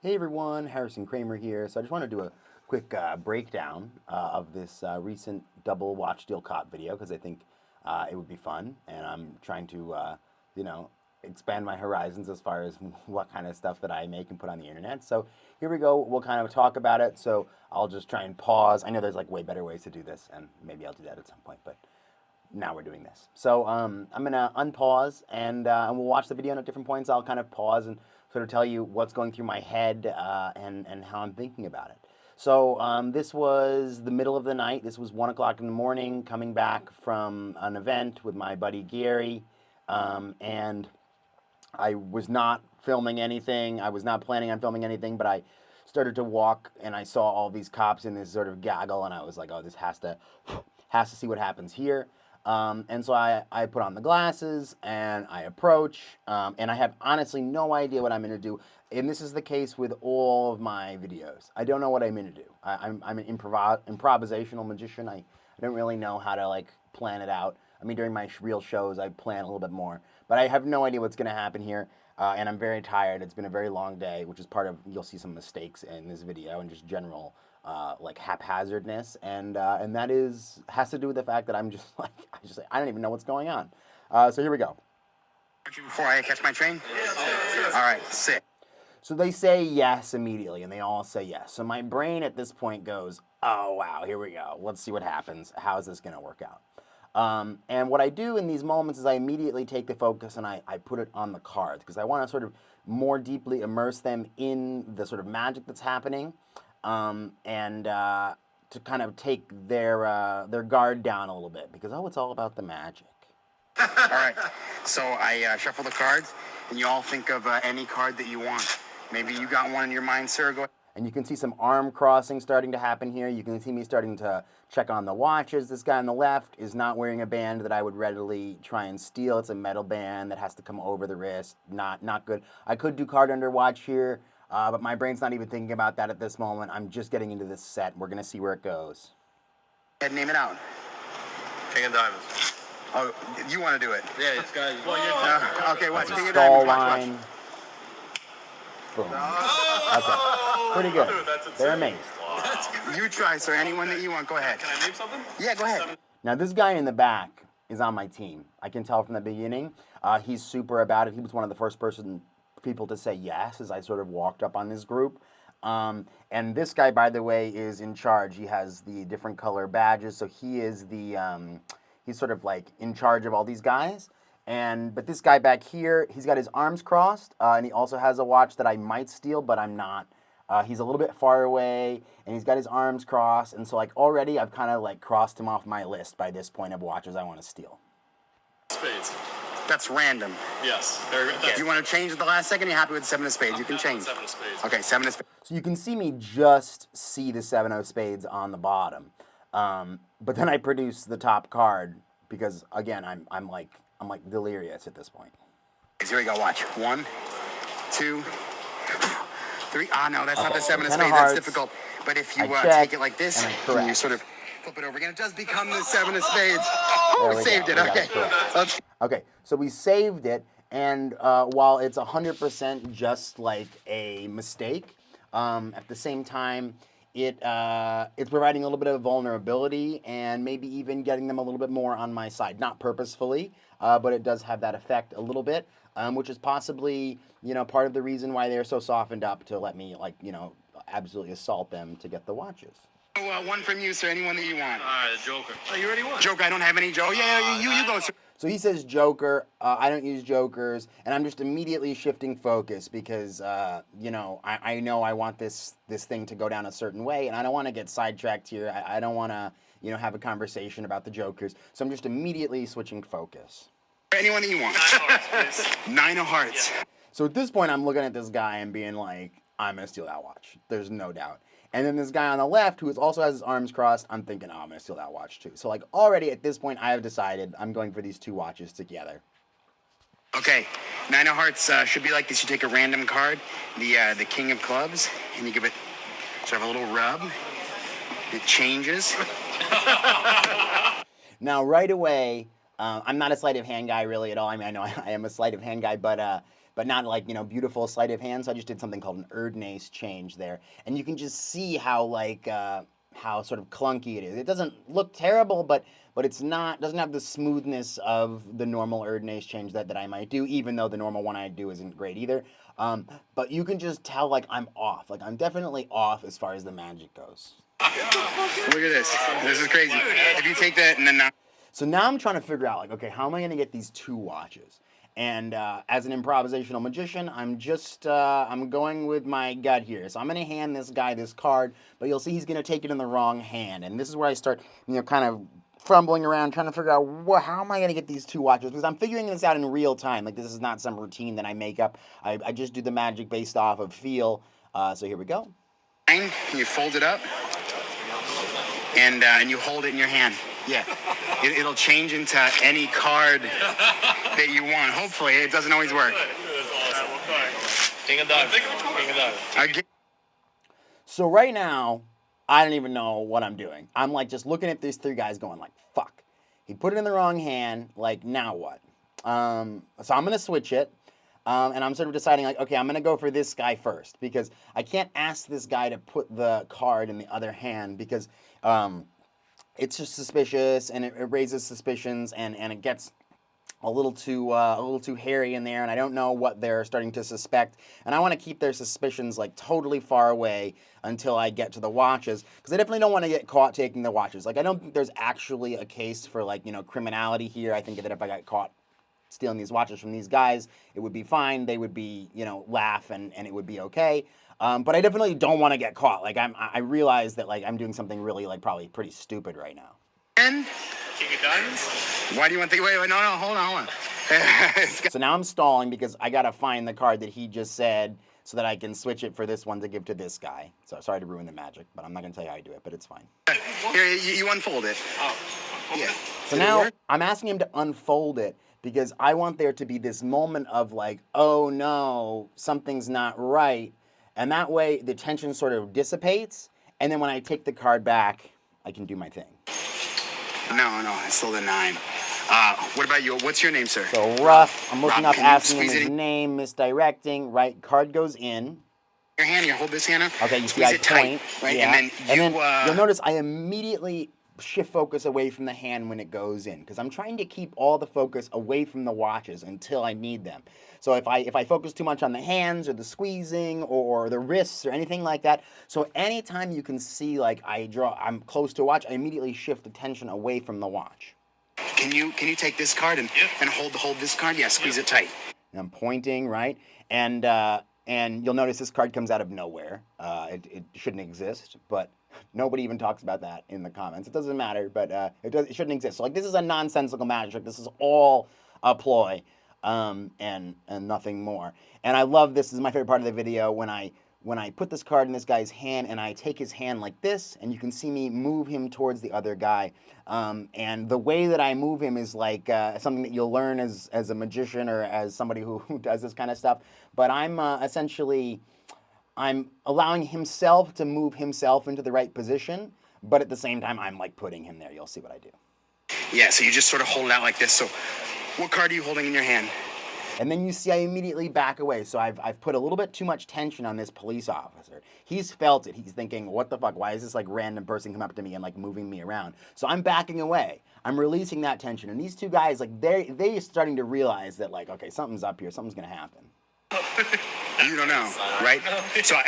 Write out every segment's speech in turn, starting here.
Hey everyone, Harrison Kramer here. So I just want to do a quick breakdown of this recent double watch deal cop video because I think it would be fun, and I'm trying to, you know, expand my horizons as far as what kind of stuff that I make and put on the internet. So here we go. We'll kind of talk about it. So I'll just try and pause. I know there's like way better ways to do this, and maybe I'll do that at some point, but now we're doing this. So I'm gonna unpause and we'll watch the video, and at different points I'll kind of pause and sort of tell you what's going through my head and how I'm thinking about it. So this was the middle of the night. This was 1 o'clock in the morning, coming back from an event with my buddy Gary, and I was not filming anything. I was not planning on filming anything, but I started to walk and I saw all these cops in this sort of gaggle, and I was like, oh, this has to see what happens here. And so I put on the glasses and I approach, and I have honestly no idea what I'm going to do. And this is the case with all of my videos. I don't know what I'm going to do. I'm an improvisational magician. I don't really know how to like plan it out. I mean, during my real shows, I plan a little bit more, but I have no idea what's going to happen here. And I'm very tired. It's been a very long day, which is part of, you'll see some mistakes in this video and just general like haphazardness, and that has to do with the fact that I'm just like I don't even know what's going on. So here we go. Before I catch my train? All right, sit. So they say yes immediately, and they all say yes. So my brain at this point goes, oh wow, here we go. Let's see what happens. How is this going to work out? And what I do in these moments is I immediately take the focus and I put it on the cards because I want to sort of more deeply immerse them in the sort of magic that's happening, and to kind of take their guard down a little bit because it's all about the magic. All right, so I shuffle the cards, and you all think of any card that you want. Maybe you got one in your mind, sir. Go ahead. And you can see some arm crossing starting to happen here. You can see me starting to check on the watches. This guy on the left is not wearing a band that I would readily try and steal. It's a metal band that has to come over the wrist. Not good. I could do card under watch here, but my brain's not even thinking about that at this moment. I'm just getting into this set. We're going to see where it goes. Go ahead, name it out. King of Diamonds. Oh, you want to do it? Yeah, it's got. Well, okay, what's King of Stall Diamonds? line. Boom. Okay. Pretty good. They're amazed. You try, sir. Anyone that you want. Go ahead. Can I name something? Yeah, go ahead. Now, this guy in the back is on my team. I can tell from the beginning. He's super about it. He was one of the first people to say yes as I sort of walked up on this group. And this guy, by the way, is in charge. He has the different color badges, so he is he's sort of like in charge of all these guys. But this guy back here, he's got his arms crossed, and he also has a watch that I might steal, but I'm not. He's a little bit far away, and he's got his arms crossed, and so like already I've kind of like crossed him off my list by this point of watches I want to steal. Spades. That's random. Yes. If you want to change at the last second, you're happy with seven of spades. You can change. Seven of spades. Okay, seven of spades. So you can see me just see the seven of spades on the bottom, but then I produce the top card because again I'm like delirious at this point. Here we go. Watch. 1, 2, 3. Ah, no, that's not the seven of Ten of spades. That's hearts. difficult. But if you I check, take it like this, and I and correct. you sort of flip it over again, it does become the seven of spades. There We we saved go. it. We got Okay. it correct. Let's Okay, so we saved it, and while it's 100% just like a mistake, at the same time, it's providing a little bit of vulnerability and maybe even getting them a little bit more on my side. Not purposefully, but it does have that effect a little bit, which is possibly, part of the reason why they're so softened up to let me, absolutely assault them to get the watches. one from you, sir. Anyone that you want. Joker. Oh, you already won. Joker, I don't have any Joe. Yeah, you go, sir. So he says Joker. I don't use Jokers, and I'm just immediately shifting focus because, I know I want this thing to go down a certain way, and I don't want to get sidetracked here. I don't want to, have a conversation about the Jokers. So I'm just immediately switching focus. Anyone that you want. 9 of hearts. Yeah. So at this point, I'm looking at this guy and being like, I'm going to steal that watch. There's no doubt. And then this guy on the left, who also has his arms crossed, I'm thinking, I'm going to steal that watch too. So like already at this point, I have decided I'm going for these two watches together. Okay, 9 of hearts should be like this. You take a random card, the king of clubs, and you give it sort of a little rub. It changes. Now, right away, I'm not a sleight of hand guy really at all. I mean, I know I am a sleight of hand guy, but but not like, beautiful sleight of hand. So I just did something called an Erdnase change there. And you can just see how like how sort of clunky it is. It doesn't look terrible, but it's not, doesn't have the smoothness of the normal Erdnase change that I might do, even though the normal one I do isn't great either. But you can just tell like I'm off. Like I'm definitely off as far as the magic goes. Look at this. This is crazy. If you take that and then not. So now I'm trying to figure out, like, okay, how am I going to get these 2 watches? And as an improvisational magician, I'm going with my gut here. So I'm going to hand this guy this card, but you'll see he's going to take it in the wrong hand. And this is where I start, kind of fumbling around, trying to figure out, how am I going to get these 2 watches? Because I'm figuring this out in real time. Like, this is not some routine that I make up. I just do the magic based off of feel. So here we go. You fold it up, and you hold it in your hand. Yeah. It'll change into any card that you want. Hopefully, it doesn't always work. King of diamonds. King of diamonds. So right now, I don't even know what I'm doing. I'm like just looking at these 3 guys going like, fuck. He put it in the wrong hand. Like, now what? So I'm going to switch it. And I'm sort of deciding like, okay, I'm going to go for this guy first because I can't ask this guy to put the card in the other hand because it's just suspicious and it raises suspicions and it gets a little too hairy in there, and I don't know what they're starting to suspect, and I want to keep their suspicions like totally far away until I get to the watches, because I definitely don't want to get caught taking the watches. Like, I don't think there's actually a case for like criminality here. I think that if I got caught stealing these watches from these guys, it would be fine. They would be laugh and it would be okay. But I definitely don't want to get caught. Like I realize that like I'm doing something really like probably pretty stupid right now. And King of diamonds. why do you want to? Wait, no, hold on. So now I'm stalling because I gotta find the card that he just said so that I can switch it for this one to give to this guy. So sorry to ruin the magic, but I'm not gonna tell you how I do it, but it's fine. Here, you unfold it. Oh. Yeah. So now I'm asking him to unfold it because I want there to be this moment of like, oh no, something's not right. And that way the tension sort of dissipates. And then when I take the card back, I can do my thing. No, it's still the 9. What about you? What's your name, sir? So rough, I'm looking Rob, up, can you asking him squeeze his it in name, misdirecting, right, card goes in. your hand? You hold this hand up. Okay, you see Squeeze I it tight, point, right? yeah. And then you'll notice I immediately shift focus away from the hand when it goes in because I'm trying to keep all the focus away from the watches until I need them. So if I focus too much on the hands or the squeezing or the wrists or anything like that, so anytime you can see like I'm close to a watch, I immediately shift attention away from the watch. Can you take this card and hold this card? Yeah, squeeze it tight. And I'm pointing, right? And you'll notice this card comes out of nowhere. It shouldn't exist, but nobody even talks about that in the comments. It doesn't matter, but it shouldn't exist. So like this is a nonsensical magic trick. This is all a ploy, and nothing more. And I love this. This is my favorite part of the video when I put this card in this guy's hand and I take his hand like this, and you can see me move him towards the other guy. And the way that I move him is like something that you'll learn as a magician or as somebody who does this kind of stuff. But I'm essentially allowing himself to move himself into the right position, but at the same time, I'm like putting him there. You'll see what I do. Yeah, so you just sort of hold it out like this. So what card are you holding in your hand? And then you see I immediately back away. So I've put a little bit too much tension on this police officer. He's felt it. He's thinking, what the fuck? Why is this like random person come up to me and like moving me around? So I'm backing away. I'm releasing that tension. And these 2 guys, like they're starting to realize that like, okay, something's up here. Something's going to happen. You don't know, right? So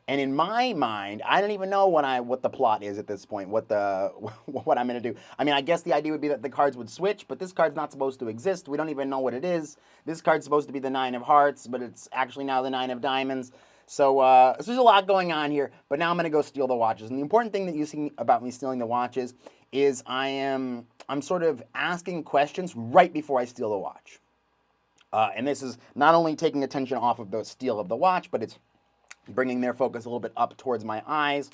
and in my mind, I don't even know what the plot is at this point, what I'm going to do. I mean, I guess the idea would be that the cards would switch, but this card's not supposed to exist. We don't even know what it is. This card's supposed to be the 9 of hearts, but it's actually now the 9 of diamonds. So there's a lot going on here, but now I'm going to go steal the watches. And the important thing that you see about me stealing the watches is I'm sort of asking questions right before I steal the watch. And this is not only taking attention off of the steal of the watch, but it's bringing their focus a little bit up towards my eyes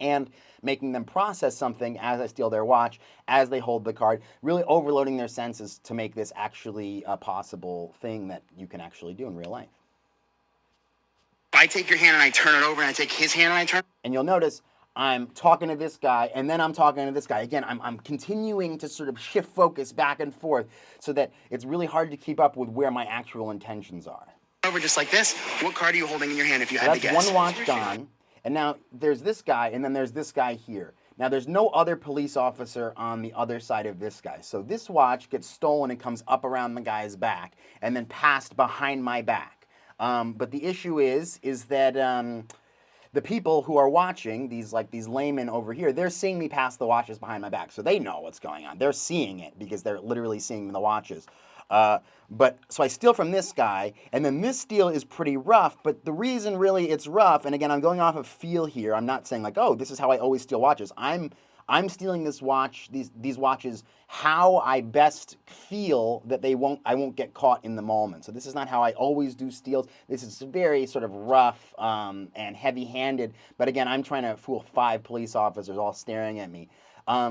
and making them process something as I steal their watch, as they hold the card, really overloading their senses to make this actually a possible thing that you can actually do in real life. I take your hand and I turn it over, and I take his hand and I turn. And you'll notice I'm talking to this guy, and then I'm talking to this guy. Again, I'm continuing to sort of shift focus back and forth so that it's really hard to keep up with where my actual intentions are. Over just like this. What card are you holding in your hand if you So had to that's guess? one watch gone, and now there's this guy, and then there's this guy here. Now there's no other police officer on the other side of this guy. So this watch gets stolen and comes up around the guy's back, and then passed behind my back. But the issue is that the people who are watching, these laymen over here, they're seeing me pass the watches behind my back, so they know what's going on. They're seeing it because they're literally seeing the watches. But so I steal from this guy, and then this steal is pretty rough. But the reason really it's rough, and again I'm going off of feel here. I'm not saying like, oh, this is how I always steal watches. I'm stealing this watch, these watches, how I best feel that I won't get caught in the moment. So this is not how I always do steals. This is very sort of rough and heavy-handed. But again, I'm trying to fool 5 police officers all staring at me.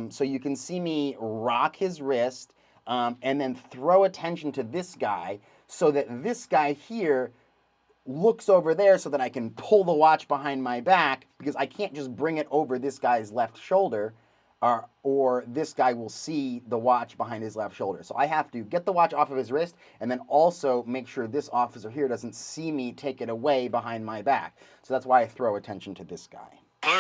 So you can see me rock his wrist and then throw attention to this guy so that this guy here looks over there so that I can pull the watch behind my back, because I can't just bring it over this guy's left shoulder or this guy will see the watch behind his left shoulder. So I have to get the watch off of his wrist and then also make sure this officer here doesn't see me take it away behind my back. So that's why I throw attention to this guy.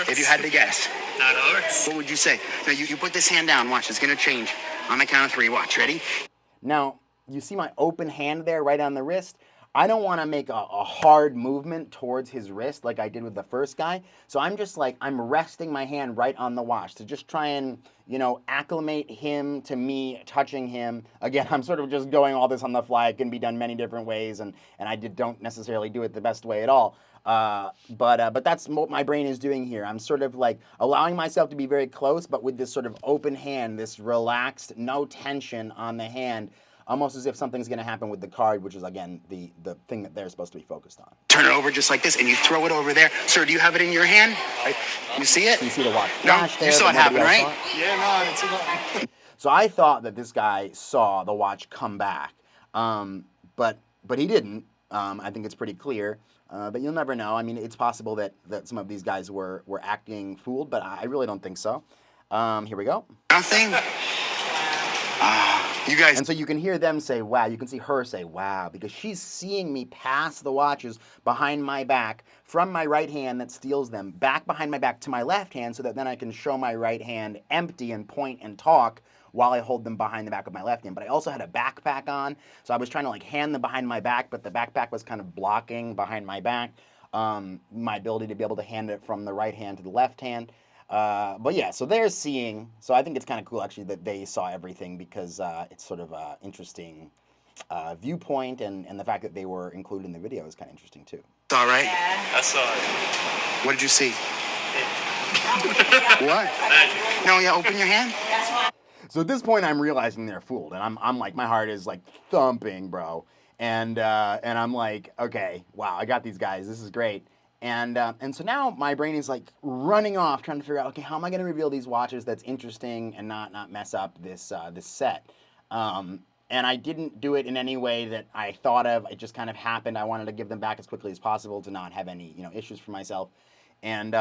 If you had to guess, Not horse. what would you say? Now you put this hand down. Watch, it's gonna change. On the count of 3. Watch. Ready? Now, you see my open hand there right on the wrist? I don't want to make a hard movement towards his wrist like I did with the first guy. So I'm just like, I'm resting my hand right on the watch to just try and, acclimate him to me touching him. Again, I'm sort of just going all this on the fly. It can be done many different ways, and don't necessarily do it the best way at all. But that's what my brain is doing here. I'm sort of like allowing myself to be very close, but with this sort of open hand, this relaxed, no tension on the hand, almost as if something's going to happen with the card, which is, again, the thing that they're supposed to be focused on. Turn it over just like this, and you throw it over there. Sir, do you have it in your hand? You see it? So you see the watch No, flash there. you saw it happen, right? Yeah, no, I didn't see that. So I thought that this guy saw the watch come back, but he didn't. I think it's pretty clear, but you'll never know. I mean, it's possible that some of these guys were acting fooled, but I really don't think so. Here we go. Nothing. You guys. And so you can hear them say, wow. You can see her say, wow, because she's seeing me pass the watches behind my back from my right hand that steals them back behind my back to my left hand so that then I can show my right hand empty and point and talk while I hold them behind the back of my left hand. But I also had a backpack on, so I was trying to hand them behind my back, but the backpack was kind of blocking behind my back my ability to be able to hand it from the right hand to the left hand. But yeah, so they're seeing. So I think it's kind of cool actually that they saw everything, because it's sort of an interesting viewpoint, and the fact that they were included in the video is kind of interesting too. All right. I saw it. What did you see? What? Magic. No, yeah. Open your hand. So at this point, I'm realizing they're fooled, and I'm like, my heart is like thumping, bro, and I'm like, okay, wow, I got these guys. This is great. And so now my brain is like running off, trying to figure out, okay, how am I going to reveal these watches that's interesting and not mess up this set? And I didn't do it in any way that I thought of. It just kind of happened. I wanted to give them back as quickly as possible to not have any issues for myself. And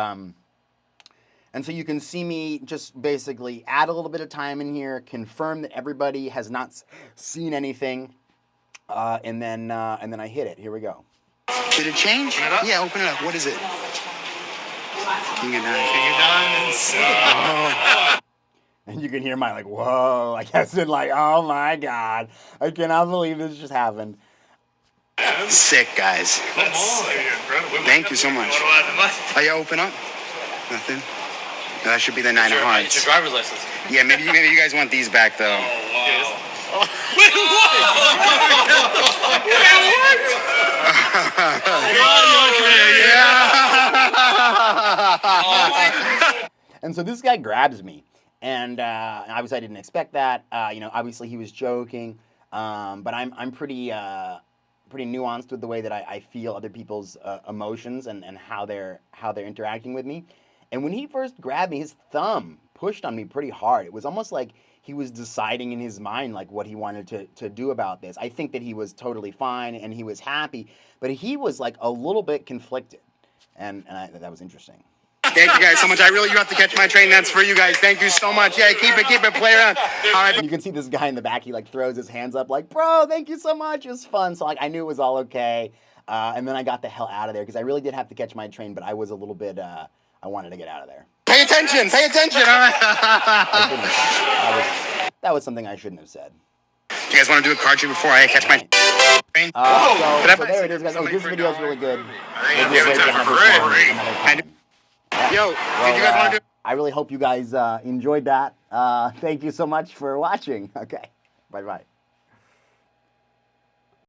so you can see me just basically add a little bit of time in here, confirm that everybody has not seen anything, and then I hit it. Here we go. Did it change? Open it up? Yeah, open it up. What is it? King of Diamonds. King of Diamonds. And you can hear my like, whoa, I guess it like, oh my God, I cannot believe this just happened. Sick, guys. Thank you so much. Oh, yeah, open up. Nothing. No, that should be the 9 of It's Hearts. your driver's license. Yeah, maybe you guys want these back though. Wow. Wait, what? And so this guy grabs me, and obviously I didn't expect that. Obviously he was joking, but I'm pretty nuanced with the way that I feel other people's emotions and how they're interacting with me. And when he first grabbed me, his thumb pushed on me pretty hard. It was almost like he was deciding in his mind like what he wanted to do about this. I think that he was totally fine and he was happy, but he was like a little bit conflicted, and that was interesting. Thank you guys so much. You have to catch my train. That's for you guys. Thank you so much. Yeah, keep it, play around. All right. And you can see this guy in the back. He like throws his hands up, like, "Bro, thank you so much. It was fun." So like, I knew it was all okay. And then I got the hell out of there because I really did have to catch my train, but I was a little bit. I wanted to get out of there. Pay attention. Pay attention. All right. That was something I shouldn't have said. You guys want to do a card trick before I catch my train? So there it is, guys. Oh, this video is really good. We'll do a breakdown of this one another time. Yo, did you guys want to do? I really hope you guys enjoyed that. Thank you so much for watching. Okay, bye-bye.